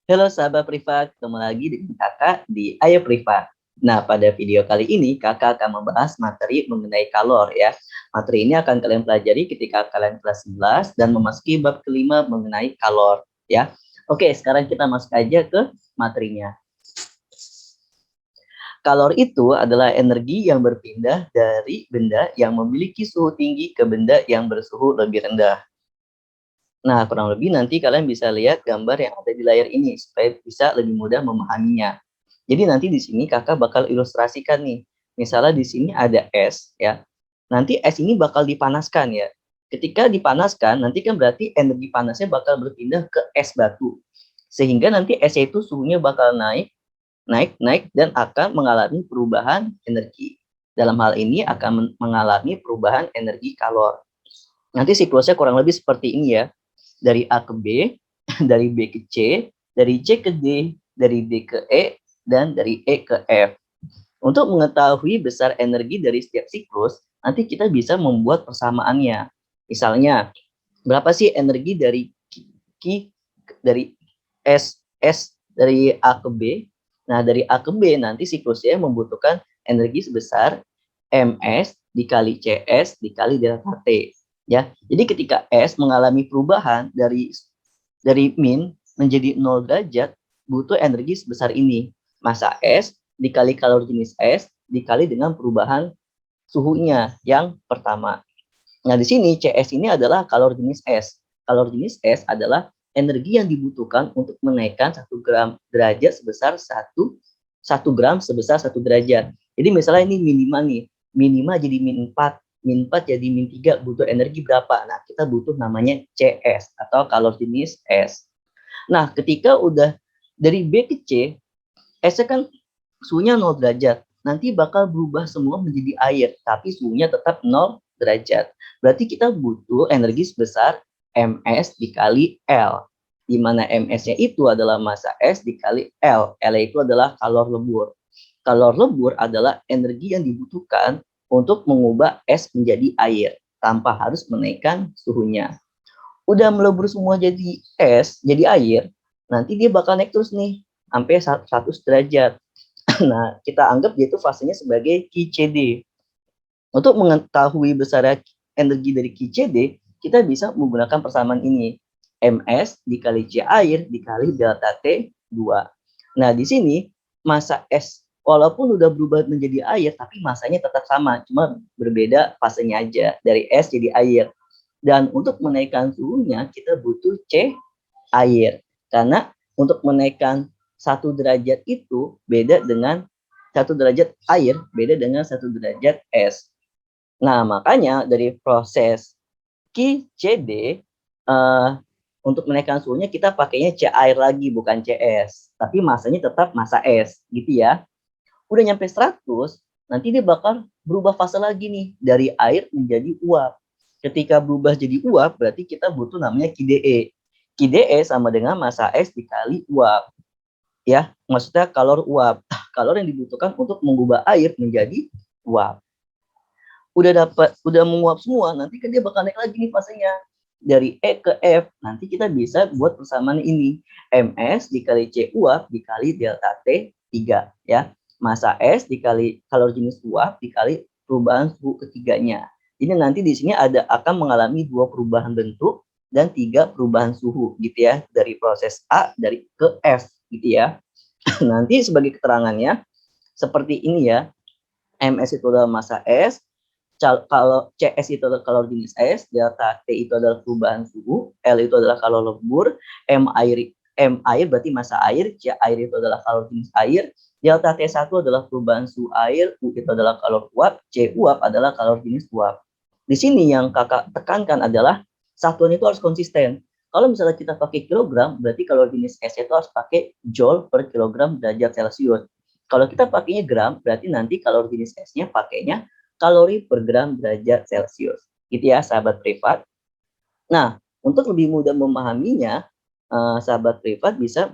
Halo sahabat privat, ketemu lagi dengan kakak di Ayo Privat. Nah, pada video kali ini kakak akan membahas materi mengenai kalor ya. Materi ini akan kalian pelajari ketika kalian kelas 11 dan memasuki bab kelima mengenai kalor ya. Oke, sekarang kita masuk aja ke materinya. Kalor itu adalah energi yang berpindah dari benda yang memiliki suhu tinggi ke benda yang bersuhu lebih rendah. Nah, kurang lebih nanti kalian bisa lihat gambar yang ada di layar ini supaya bisa lebih mudah memahaminya. Jadi nanti di sini kakak bakal ilustrasikan nih. Misalnya di sini ada es ya. Nanti es ini bakal dipanaskan ya. Ketika dipanaskan, nanti kan berarti energi panasnya bakal berpindah ke es batu. Sehingga nanti esnya itu suhunya bakal naik, naik, naik dan akan mengalami perubahan energi. Dalam hal ini akan mengalami perubahan energi kalor. Nanti siklusnya kurang lebih seperti ini ya. Dari A ke B, dari B ke C, dari C ke D, dari D ke E, dan dari E ke F. Untuk mengetahui besar energi dari setiap siklus, nanti kita bisa membuat persamaannya. Misalnya, berapa sih energi dari dari S dari A ke B? Nah, dari A ke B nanti siklusnya membutuhkan energi sebesar MS dikali CS dikali delta T. Ya, jadi ketika S mengalami perubahan dari min menjadi 0 derajat, butuh energi sebesar ini. Massa S dikali kalor jenis S dikali dengan perubahan suhunya yang pertama. Nah, di sini CS ini adalah kalor jenis S. Kalor jenis S adalah energi yang dibutuhkan untuk menaikkan 1 gram derajat sebesar 1 gram sebesar 1 derajat. Jadi misalnya ini minimal nih, minimal jadi min 4, min 4 jadi min 3, butuh energi berapa? Nah, kita butuh namanya CS atau kalor jenis S. Nah, ketika udah dari B ke C, S-nya kan suhunya 0 derajat. Nanti bakal berubah semua menjadi air, tapi suhunya tetap 0 derajat. Berarti kita butuh energi sebesar MS dikali L, di mana MS-nya itu adalah massa S dikali L. L itu adalah kalor lebur. Kalor lebur adalah energi yang dibutuhkan untuk mengubah es menjadi air tanpa harus menaikkan suhunya. Udah melebur semua jadi es, jadi air, nanti dia bakal naik terus nih sampai 100 derajat. Nah, kita anggap dia itu fasenya sebagai QCD. Untuk mengetahui besar energi dari QCD, kita bisa menggunakan persamaan ini. MS dikali C air dikali delta T 2. Nah, di sini massa S walaupun udah berubah menjadi air, tapi masanya tetap sama, cuma berbeda fasenya aja, dari es jadi air. Dan untuk menaikkan suhunya, kita butuh C air. Karena untuk menaikkan 1 derajat itu beda dengan 1 derajat air, beda dengan 1 derajat es. Nah, makanya dari proses QCD, untuk menaikkan suhunya kita pakainya C air lagi, bukan CS. Tapi masanya tetap massa es, gitu ya. Udah nyampe 100, nanti dia bakal berubah fase lagi nih, dari air menjadi uap. Ketika berubah jadi uap, berarti kita butuh namanya QDE. QDE sama dengan massa es dikali uap. Ya, maksudnya kalor uap. Kalor yang dibutuhkan untuk mengubah air menjadi uap. Udah menguap semua, nanti kan dia bakal naik lagi nih fasenya. Dari E ke F, nanti kita bisa buat persamaan ini. MS dikali C uap dikali delta T 3 ya. Massa S dikali kalor jenis uap dikali perubahan suhu ketiganya. Jadi nanti di sini akan mengalami 2 perubahan bentuk dan 3 perubahan suhu gitu ya, dari proses A dari ke F gitu ya. Nanti sebagai keterangannya seperti ini ya. MS itu adalah massa S, kalau CS itu adalah kalor jenis S, delta T itu adalah perubahan suhu, L itu adalah kalor lebur, M air berarti massa air, C air itu adalah kalor jenis air, delta T1 adalah perubahan suhu air, U itu adalah kalor uap, C uap adalah kalor jenis uap. Di sini yang kakak tekankan adalah satuan itu harus konsisten. Kalau misalnya kita pakai kilogram, berarti kalor jenis S itu harus pakai joule per kilogram derajat Celcius. Kalau kita pakainya gram, berarti nanti kalor jenis S-nya pakainya kalori per gram derajat Celcius. Gitu ya, sahabat privat. Nah, untuk lebih mudah memahaminya, sahabat privat bisa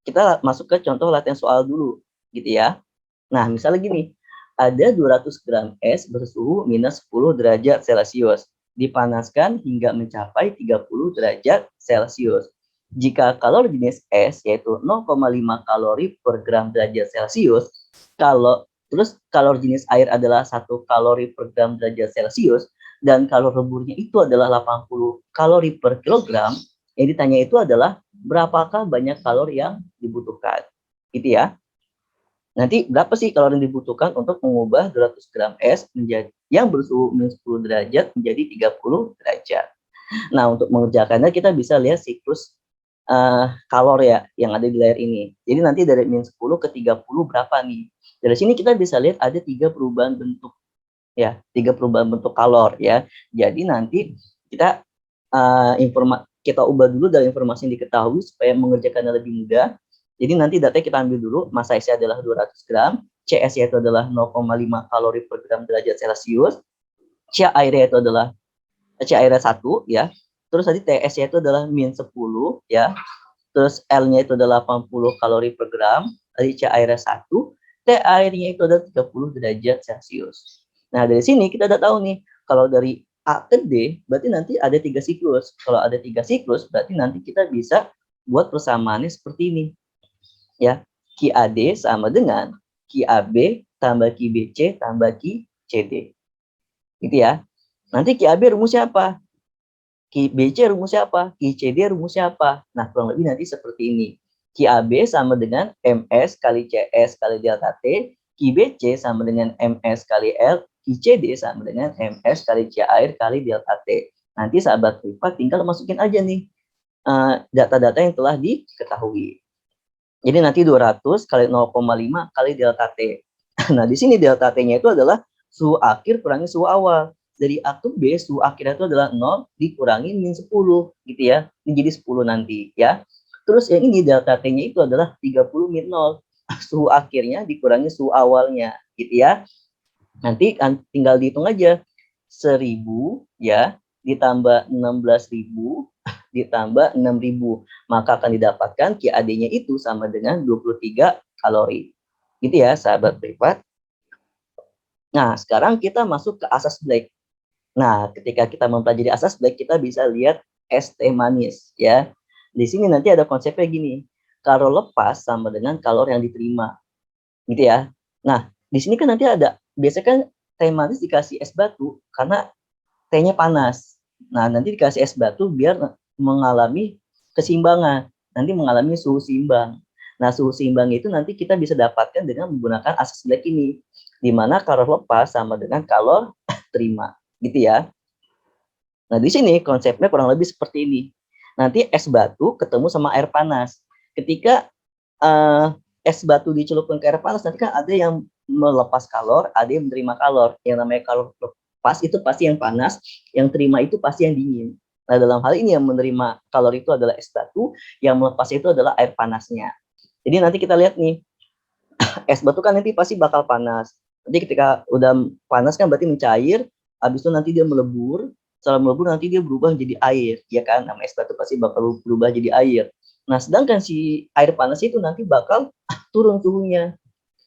kita masuk ke contoh latihan soal dulu, gitu ya. Nah, misalnya gini, ada 200 gram es bersuhu minus 10 derajat Celcius, dipanaskan hingga mencapai 30 derajat Celcius. Jika kalori jenis es yaitu 0,5 kalori per gram derajat Celcius, terus kalori jenis air adalah 1 kalori per gram derajat Celcius, dan kalori leburnya itu adalah 80 kalori per kilogram, yang ditanya itu adalah berapakah banyak kalori yang dibutuhkan. Gitu ya. Nanti berapa sih kalori yang dibutuhkan untuk mengubah 200 gram es menjadi yang bersuhu minus 10 derajat menjadi 30 derajat. Nah, untuk mengerjakannya kita bisa lihat siklus kalor ya yang ada di layar ini. Jadi nanti dari minus 10 ke 30 berapa nih? Dari sini kita bisa lihat ada 3 perubahan bentuk ya, 3 perubahan bentuk kalor ya. Jadi nanti kita kita ubah dulu dari informasi yang diketahui supaya mengerjakannya lebih mudah. Jadi nanti data kita ambil dulu, massa S adalah 200 gram, CS itu adalah 0,5 kalori per gram derajat Celcius, C airnya itu adalah C airnya 1 ya. Terus tadi TS itu adalah min 10 ya. Terus L-nya itu adalah 80 kalori per gram, tadi C airnya 1, T airnya itu adalah 30 derajat Celcius. Nah, dari sini kita udah tahu nih, kalau dari A ke D berarti nanti ada 3 siklus. Kalau ada 3 siklus berarti nanti kita bisa buat persamaannya seperti ini. Ya, QAD sama dengan QAB tambah QBC tambah QCD. Gitu ya. Nanti QAB rumusnya apa? QBC rumusnya apa? QCD rumusnya apa? Nah, kurang lebih nanti seperti ini. QAB sama dengan MS kali CS kali delta T, QBC sama dengan MS kali L, QCD sama dengan MS kali C air kali delta T. Nanti sahabat privat tinggal masukin aja nih data-data yang telah diketahui. Jadi nanti 200 kali 0,5 kali delta T. Nah, di sini delta T-nya itu adalah suhu akhir kurangi suhu awal. Dari A ke B, suhu akhirnya itu adalah 0 dikurangi min 10, gitu ya. Menjadi 10 nanti, ya. Terus yang ini delta T-nya itu adalah 30 min 0. Suhu akhirnya dikurangi suhu awalnya, gitu ya. Nanti tinggal dihitung aja. 1000, ya, ditambah 16.000, ditambah 6.000, maka akan didapatkan QAD-nya itu sama dengan 23 kalori. Gitu ya, sahabat privat. Nah, sekarang kita masuk ke asas Black. Nah, ketika kita mempelajari asas Black, kita bisa lihat es teh manis ya. Di sini nanti ada konsepnya gini. Kalor lepas sama dengan kalor yang diterima. Gitu ya. Nah, di sini kan nanti ada, biasanya kan teh manis dikasih es batu karena tehnya panas. Nah, nanti dikasih es batu biar mengalami keseimbangan. Nanti mengalami suhu seimbang. Nah, suhu seimbang itu nanti kita bisa dapatkan dengan menggunakan asas Black ini. Di mana kalor lepas sama dengan kalor terima. Gitu ya. Nah, di sini konsepnya kurang lebih seperti ini. Nanti es batu ketemu sama air panas. Ketika es batu dicelupkan ke air panas, nanti kan ada yang melepas kalor, ada yang menerima kalor. Yang namanya kalor lepas itu pasti yang panas, yang terima itu pasti yang dingin. Nah, dalam hal ini yang menerima kalor itu adalah es batu, yang melepas itu adalah air panasnya. Jadi nanti kita lihat nih, es batu kan nanti pasti bakal panas. Nanti ketika udah panas kan berarti mencair, habis itu nanti dia melebur, setelah melebur nanti dia berubah jadi air, ya kan? Nama es batu pasti bakal berubah jadi air. Nah, sedangkan si air panas itu nanti bakal turun suhunya,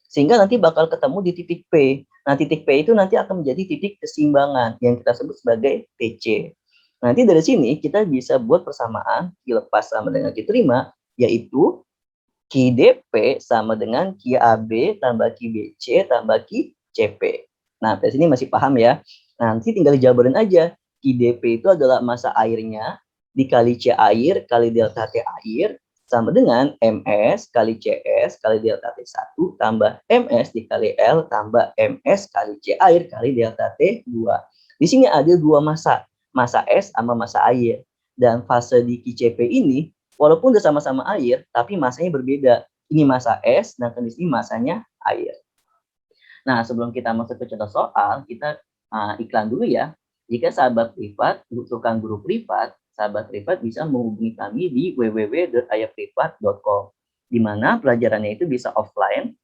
sehingga nanti bakal ketemu di titik P. Nah, titik P itu nanti akan menjadi titik keseimbangan yang kita sebut sebagai PC. Nanti dari sini kita bisa buat persamaan Q lepas sama dengan Q terima, yaitu QDP sama dengan QAB tambah QBC tambah QCP. Nah, dari sini masih paham ya? Nah, nanti tinggal dijabarin aja. QDP itu adalah massa airnya dikali C air kali delta T air sama dengan MS kali CS kali delta T1 tambah MS dikali L tambah MS kali C air kali delta T2. Di sini ada dua massa S sama massa air. Dan fase di QCP ini, walaupun udah sama-sama air, tapi masanya berbeda. Ini massa S, dan di sini masanya air. Nah, sebelum kita masuk ke contoh soal, kita iklan dulu ya. Jika sahabat privat butuhkan guru privat, sahabat privat bisa menghubungi kami di www.ayahprivat.com, di mana pelajarannya itu bisa offline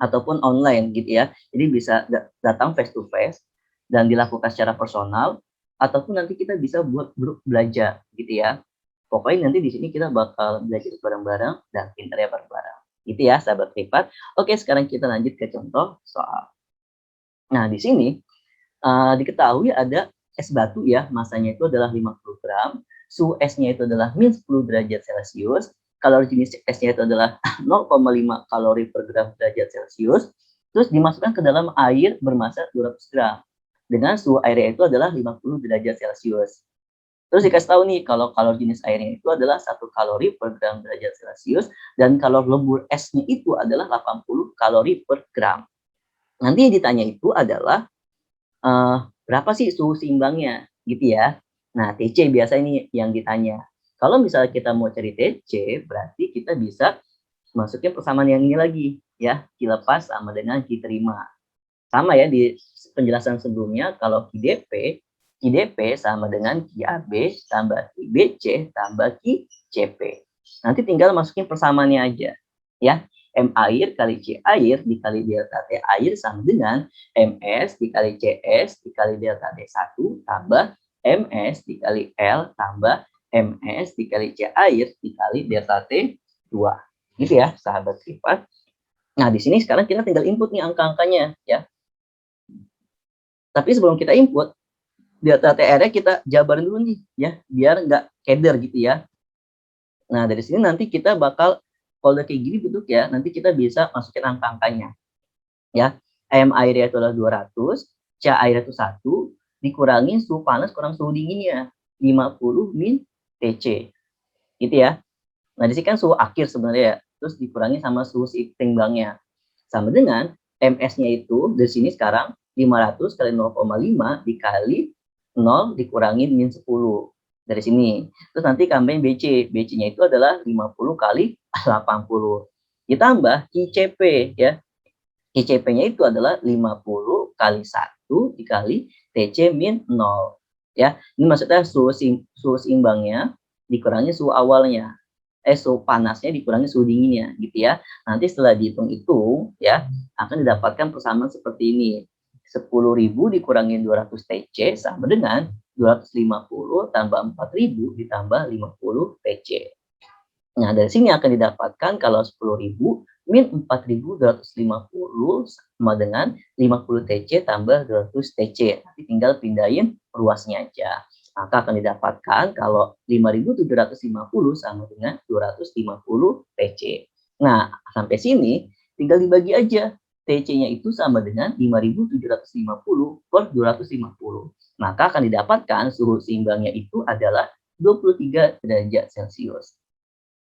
ataupun online gitu ya. Jadi bisa datang face to face dan dilakukan secara personal, ataupun nanti kita bisa buat grup belajar gitu ya. Pokoknya nanti di sini kita bakal belajar bareng-bareng dan pintar ya bareng-bareng. Gitu ya sahabat privat. Oke, sekarang kita lanjut ke contoh soal. Nah, di sini diketahui ada es batu ya, masanya itu adalah 50 gram, suhu esnya itu adalah min 10 derajat Celcius, kalori jenis esnya itu adalah 0,5 kalori per gram derajat Celcius, terus dimasukkan ke dalam air bermassa 200 gram dengan suhu airnya itu adalah 50 derajat Celcius. Terus dikasih tahu nih kalau kalori jenis airnya itu adalah 1 kalori per gram derajat Celcius dan kalori lebur esnya itu adalah 80 kalori per gram. Nanti yang ditanya itu adalah berapa sih suhu seimbangnya gitu ya. Nah, TC biasa ini yang ditanya. Kalau misalnya kita mau cari TC, berarti kita bisa masukin persamaan yang ini lagi ya, Q lepas sama dengan Q terima. Sama ya di penjelasan sebelumnya, kalau QDP sama dengan QAB tambah QBC tambah QCP. Nanti tinggal masukin persamaannya aja ya. M air kali C air dikali delta T air sama dengan MS dikali CS dikali delta T1 tambah MS dikali L tambah MS dikali C air dikali delta T2. Gitu ya, sahabat privat. Nah, di sini sekarang kita tinggal input nih angka-angkanya ya. Tapi sebelum kita input, delta TR-nya kita jabarin dulu nih ya, biar nggak keder gitu ya. Nah, dari sini nanti kita bakal kalau udah kayak gini bentuk ya, nanti kita bisa masukin angka-angkanya. Ya, M airnya itu adalah 200, C airnya itu 1, dikurangi suhu panas kurang suhu dinginnya, 50 min TC. Gitu ya. Nah, di sini kan suhu akhir sebenarnya ya, terus dikurangi sama suhu seimbangnya. Sama dengan MS-nya itu di sini sekarang 500 kali 0,5 dikali 0 dikurangi min 10 dari sini. Terus nanti tambahin BC. BC-nya itu adalah 50 kali 80. Ditambah ICP ya. ICP-nya itu adalah 50 kali 1 dikali TC min 0. Ya, ini maksudnya suhu seimbangnya dikurangi suhu awalnya. Suhu panasnya dikurangi suhu dinginnya gitu ya. Nanti setelah dihitung-hitung ya akan didapatkan persamaan seperti ini. 10.000 dikurangi 200 TC sama dengan 250 tambah 4.000 ditambah 50 TC. Nah, dari sini akan didapatkan kalau 10.000 min 4.250 sama dengan 50 TC tambah 200 TC. Nanti tinggal pindahin ruasnya aja. Maka akan didapatkan kalau 5.750 sama dengan 250 TC. Nah, sampai sini tinggal dibagi aja. TC-nya itu sama dengan 5.750 per 250. Maka akan didapatkan suhu seimbangnya itu adalah 23 derajat Celcius.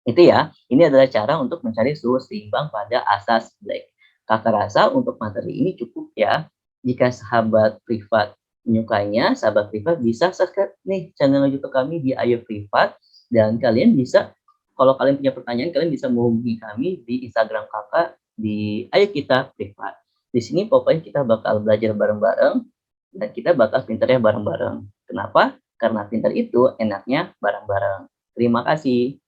Itu ya, ini adalah cara untuk mencari suhu seimbang pada asas Black. Kakak rasa untuk materi ini cukup ya. Jika sahabat privat menyukainya, sahabat privat bisa subscribe nih channel YouTube kami di Ayo Privat. Dan kalian bisa, kalau kalian punya pertanyaan, kalian bisa menghubungi kami di Instagram kakak di Ayo Kita Privat. Di sini pokoknya kita bakal belajar bareng-bareng dan kita bakal pinternya bareng-bareng. Kenapa? Karena pinter itu enaknya bareng-bareng. Terima kasih.